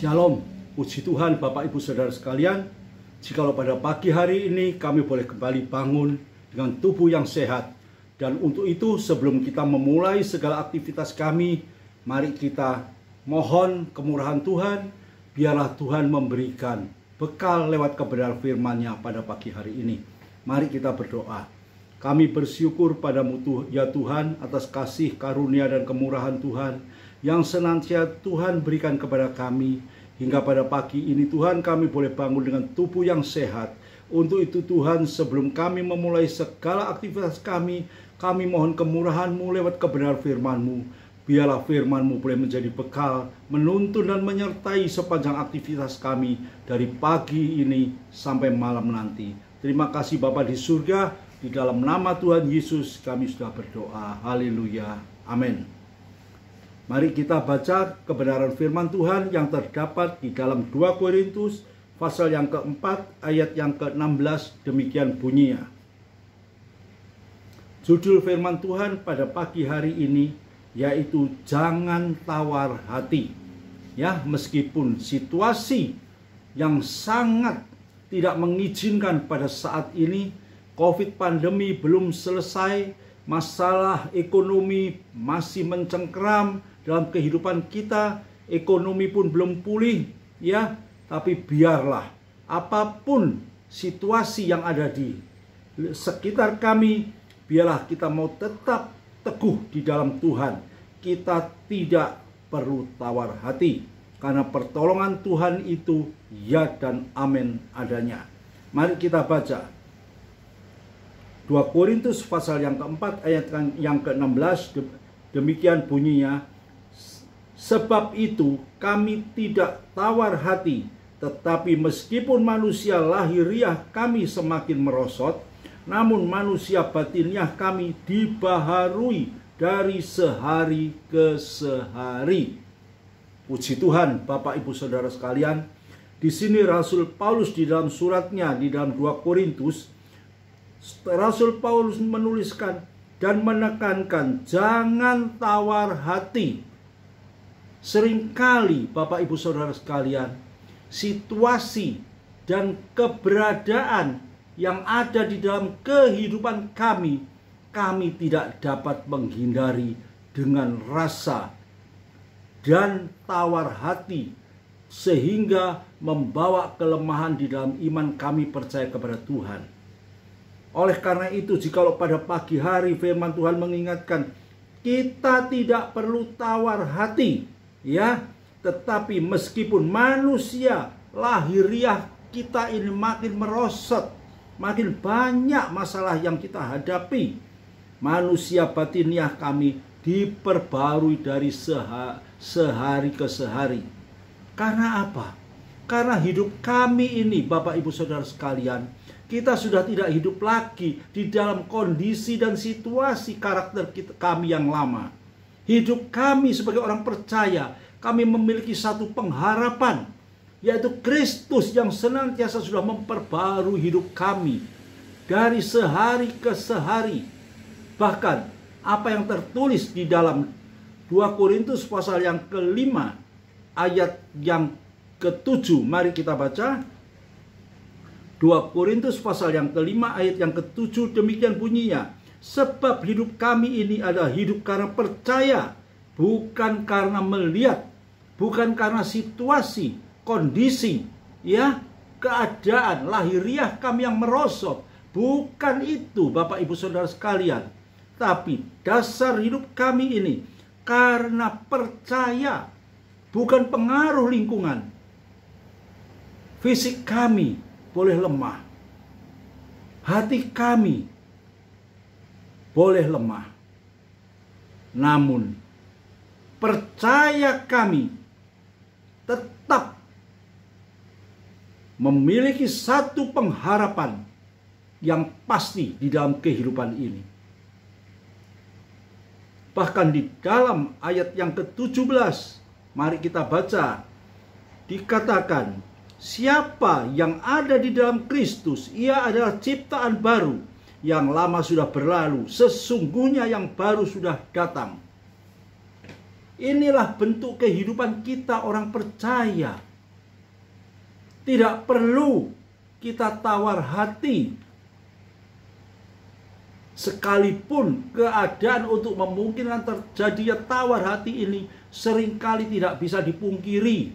Shalom, puji Tuhan Bapak Ibu Saudara sekalian. Jikalau pada pagi hari ini kami boleh kembali bangun dengan tubuh yang sehat. Dan untuk itu sebelum kita memulai segala aktivitas kami, mari kita mohon kemurahan Tuhan. Biarlah Tuhan memberikan bekal lewat kebenaran firman-Nya pada pagi hari ini. Mari kita berdoa. Kami bersyukur padamu ya Tuhan atas kasih karunia dan kemurahan Tuhan yang senantiasa Tuhan berikan kepada kami. Hingga pada pagi ini Tuhan kami boleh bangun dengan tubuh yang sehat. Untuk itu Tuhan sebelum kami memulai segala aktivitas kami mohon kemurahan-Mu lewat kebenaran firman-Mu. Biarlah firman-Mu boleh menjadi bekal, menuntun dan menyertai sepanjang aktivitas kami dari pagi ini sampai malam nanti. Terima kasih Bapa di surga. Di dalam nama Tuhan Yesus kami sudah berdoa. Haleluya. Amin. Mari kita baca kebenaran firman Tuhan yang terdapat di dalam 2 Korintus pasal yang keempat ayat yang ke-16. Demikian bunyinya. Judul firman Tuhan pada pagi hari ini yaitu jangan tawar hati. Ya, meskipun situasi yang sangat tidak mengizinkan pada saat ini, COVID pandemi belum selesai, masalah ekonomi masih mencengkeram dalam kehidupan kita, ekonomi pun belum pulih, ya. Tapi biarlah apapun situasi yang ada di sekitar kami, biarlah kita mau tetap teguh di dalam Tuhan. Kita tidak perlu tawar hati, karena pertolongan Tuhan itu ya dan amin adanya. Mari kita baca 2 Korintus pasal yang keempat ayat yang ke-16. Demikian bunyinya. Sebab itu kami tidak tawar hati, tetapi meskipun manusia lahiriah kami semakin merosot, namun manusia batiniah kami dibaharui dari sehari ke sehari. Puji Tuhan Bapak Ibu Saudara sekalian. Di sini Rasul Paulus di dalam suratnya di dalam 2 Korintus, Rasul Paulus menuliskan dan menekankan jangan tawar hati. Seringkali Bapak Ibu Saudara sekalian, situasi dan keberadaan yang ada di dalam kehidupan kami tidak dapat menghindari dengan rasa dan tawar hati, sehingga membawa kelemahan di dalam iman kami percaya kepada Tuhan. Oleh karena itu, jikalau pada pagi hari firman Tuhan mengingatkan kita tidak perlu tawar hati, ya, tetapi meskipun manusia lahiriah kita ini makin merosot, makin banyak masalah yang kita hadapi, manusia batiniah kami diperbarui dari sehari ke sehari. Karena apa? Karena hidup kami ini, Bapak Ibu Saudara sekalian, kita sudah tidak hidup lagi di dalam kondisi dan situasi karakter kami yang lama. Hidup kami sebagai orang percaya, kami memiliki satu pengharapan, yaitu Kristus yang senantiasa sudah memperbarui hidup kami dari sehari ke sehari. Bahkan apa yang tertulis di dalam 2 Korintus pasal yang ke-5 ayat yang ke-7. Mari kita baca 2 Korintus pasal yang ke-5 ayat yang ke-7. Demikian bunyinya. Sebab hidup kami ini adalah hidup karena percaya, bukan karena melihat, bukan karena situasi, kondisi, ya, keadaan lahiriah kami yang merosot. Bukan itu Bapak Ibu Saudara sekalian. Tapi dasar hidup kami ini karena percaya, bukan pengaruh lingkungan. Fisik kami boleh lemah, hati kami boleh lemah, namun percaya kami tetap memiliki satu pengharapan yang pasti di dalam kehidupan ini. Bahkan di dalam ayat yang ke-17, mari kita baca, dikatakan, siapa yang ada di dalam Kristus, ia adalah ciptaan baru. Yang lama sudah berlalu, sesungguhnya yang baru sudah datang. Inilah bentuk kehidupan kita orang percaya. Tidak perlu kita tawar hati. Sekalipun keadaan untuk memungkinkan terjadinya tawar hati ini seringkali tidak bisa dipungkiri.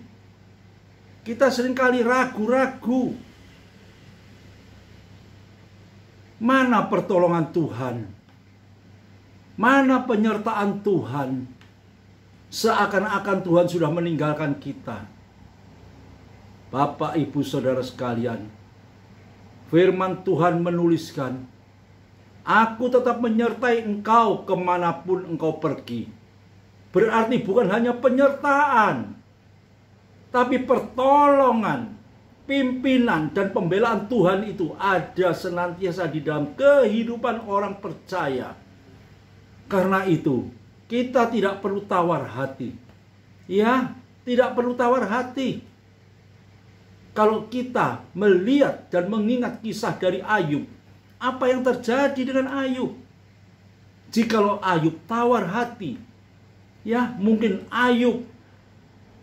Kita seringkali ragu-ragu. Mana pertolongan Tuhan? Mana penyertaan Tuhan? Seakan-akan Tuhan sudah meninggalkan kita. Bapak, Ibu, Saudara sekalian, firman Tuhan menuliskan, aku tetap menyertai engkau kemanapun engkau pergi. Berarti bukan hanya penyertaan, tapi pertolongan, pimpinan, dan pembelaan Tuhan itu ada senantiasa di dalam kehidupan orang percaya. Karena itu, kita tidak perlu tawar hati. Ya, tidak perlu tawar hati. Kalau kita melihat dan mengingat kisah dari Ayub, apa yang terjadi dengan Ayub? Jikalau Ayub tawar hati, ya mungkin Ayub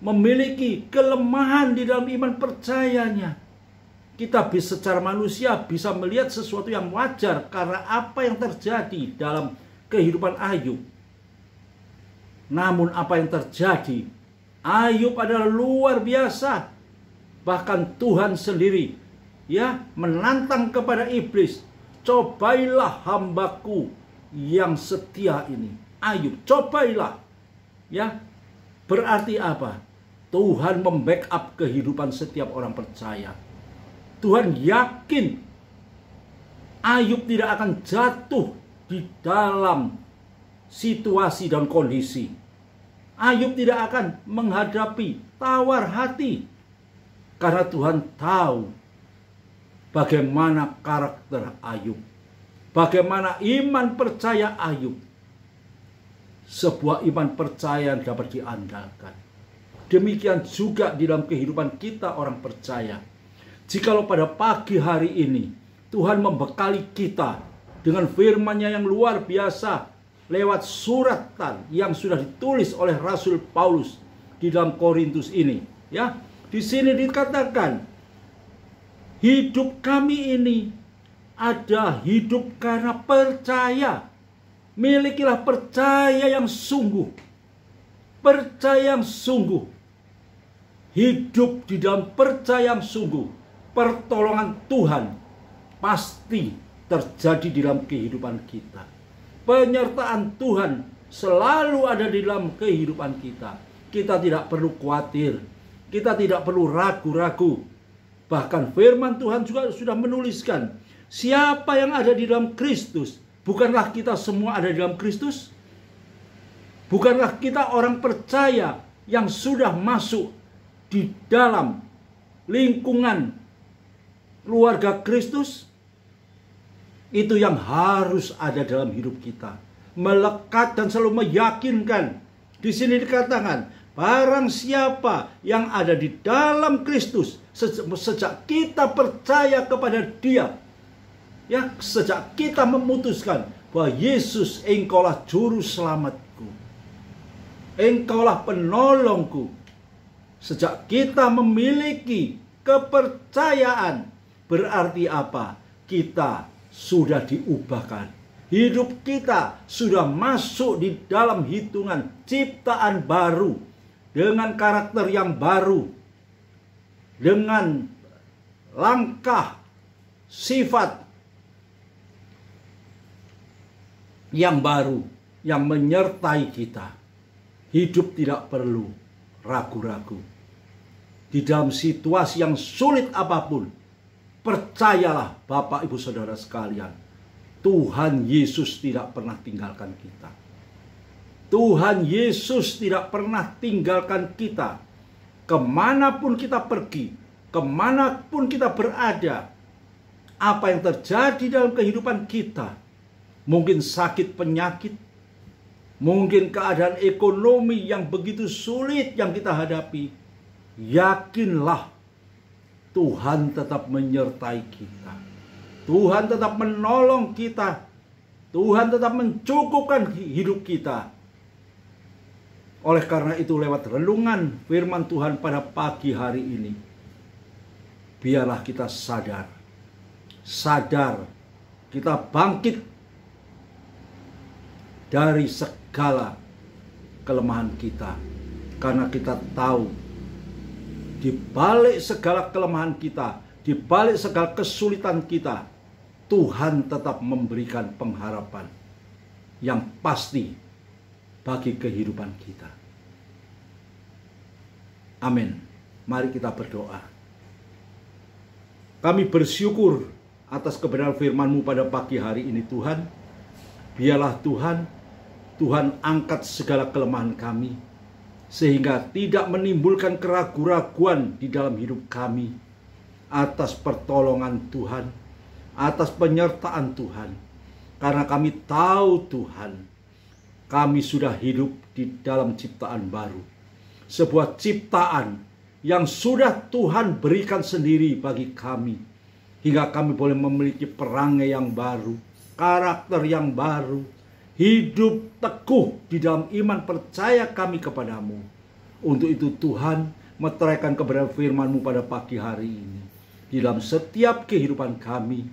memiliki kelemahan di dalam iman percayanya. Kita bisa secara manusia bisa melihat sesuatu yang wajar karena apa yang terjadi dalam kehidupan Ayub. Namun apa yang terjadi? Ayub adalah luar biasa. Bahkan Tuhan sendiri ya menantang kepada iblis, cobailah hambaku yang setia ini. Ayub, cobailah. Ya, berarti apa? Tuhan membackup kehidupan setiap orang percaya. Tuhan yakin Ayub tidak akan jatuh di dalam situasi dan kondisi. Ayub tidak akan menghadapi tawar hati. Karena Tuhan tahu bagaimana karakter Ayub. Bagaimana iman percaya Ayub. Sebuah iman percaya yang dapat diandalkan. Demikian juga di dalam kehidupan kita orang percaya. Jikalau pada pagi hari ini Tuhan membekali kita dengan firman-Nya yang luar biasa lewat suratan yang sudah ditulis oleh Rasul Paulus di dalam Korintus ini, ya. Di sini dikatakan, hidup kami ini ada hidup karena percaya. Milikilah percaya yang sungguh. Percaya yang sungguh. Hidup di dalam percaya yang sungguh. Pertolongan Tuhan pasti terjadi di dalam kehidupan kita. Penyertaan Tuhan selalu ada di dalam kehidupan kita. Kita tidak perlu khawatir. Kita tidak perlu ragu-ragu. Bahkan firman Tuhan juga sudah menuliskan, siapa yang ada di dalam Kristus, bukanlah kita semua ada di dalam Kristus? Bukanlah kita orang percaya yang sudah masuk di dalam lingkungan keluarga Kristus? Itu yang harus ada dalam hidup kita. Melekat dan selalu meyakinkan. Di sini dikatakan, barang siapa yang ada di dalam Kristus, sejak kita percaya kepada Dia, ya, sejak kita memutuskan bahwa Yesus, Engkaulah juru selamatku, Engkaulah penolongku. Sejak kita memiliki kepercayaan, berarti apa? Kita sudah diubahkan. Hidup kita sudah masuk di dalam hitungan ciptaan baru. Dengan karakter yang baru. Dengan langkah, sifat yang baru. Yang menyertai kita. Hidup tidak perlu ragu-ragu. Di dalam situasi yang sulit apapun, percayalah Bapak Ibu Saudara sekalian, Tuhan Yesus tidak pernah tinggalkan kita. Tuhan Yesus tidak pernah tinggalkan kita. Kemanapun kita pergi, kemanapun kita berada, apa yang terjadi dalam kehidupan kita, mungkin sakit penyakit, mungkin keadaan ekonomi yang begitu sulit yang kita hadapi, yakinlah Tuhan tetap menyertai kita. Tuhan tetap menolong kita. Tuhan tetap mencukupkan hidup kita. Oleh karena itu lewat renungan firman Tuhan pada pagi hari ini, biarlah kita sadar, kita bangkit dari segala kelemahan kita, karena kita tahu di balik segala kelemahan kita, di balik segala kesulitan kita, Tuhan tetap memberikan pengharapan yang pasti bagi kehidupan kita. Amin. Mari kita berdoa. Kami bersyukur atas kebenaran firman-Mu pada pagi hari ini, Tuhan. Biarlah Tuhan angkat segala kelemahan kami, sehingga tidak menimbulkan keraguan-raguan di dalam hidup kami, atas pertolongan Tuhan, atas penyertaan Tuhan. Karena kami tahu Tuhan, kami sudah hidup di dalam ciptaan baru. Sebuah ciptaan yang sudah Tuhan berikan sendiri bagi kami, hingga kami boleh memiliki perangai yang baru, karakter yang baru, hidup teguh di dalam iman percaya kami kepadamu. Untuk itu Tuhan, meteraikan kebenaran firman-Mu pada pagi hari ini di dalam setiap kehidupan kami.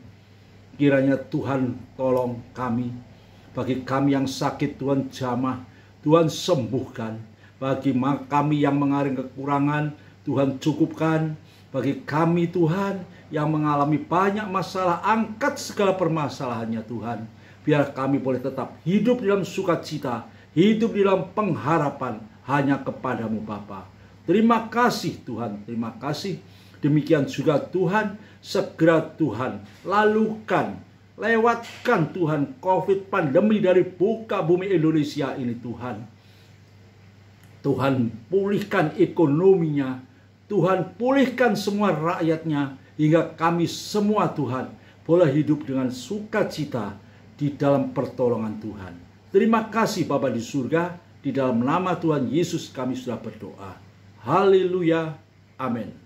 Kiranya Tuhan tolong kami. Bagi kami yang sakit, Tuhan jamah, Tuhan sembuhkan. Bagi kami yang mengalami kekurangan, Tuhan cukupkan. Bagi kami Tuhan yang mengalami banyak masalah, angkat segala permasalahannya Tuhan. Biar kami boleh tetap hidup dalam sukacita, hidup di dalam pengharapan hanya kepadamu Bapa. Terima kasih Tuhan, terima kasih. Demikian juga Tuhan, segera Tuhan lalukan, lewatkan Tuhan COVID pandemi dari buka bumi Indonesia ini Tuhan. Tuhan pulihkan ekonominya, Tuhan pulihkan semua rakyatnya, hingga kami semua Tuhan boleh hidup dengan sukacita di dalam pertolongan Tuhan. Terima kasih Bapa di surga, di dalam nama Tuhan Yesus kami sudah berdoa. Haleluya, amin.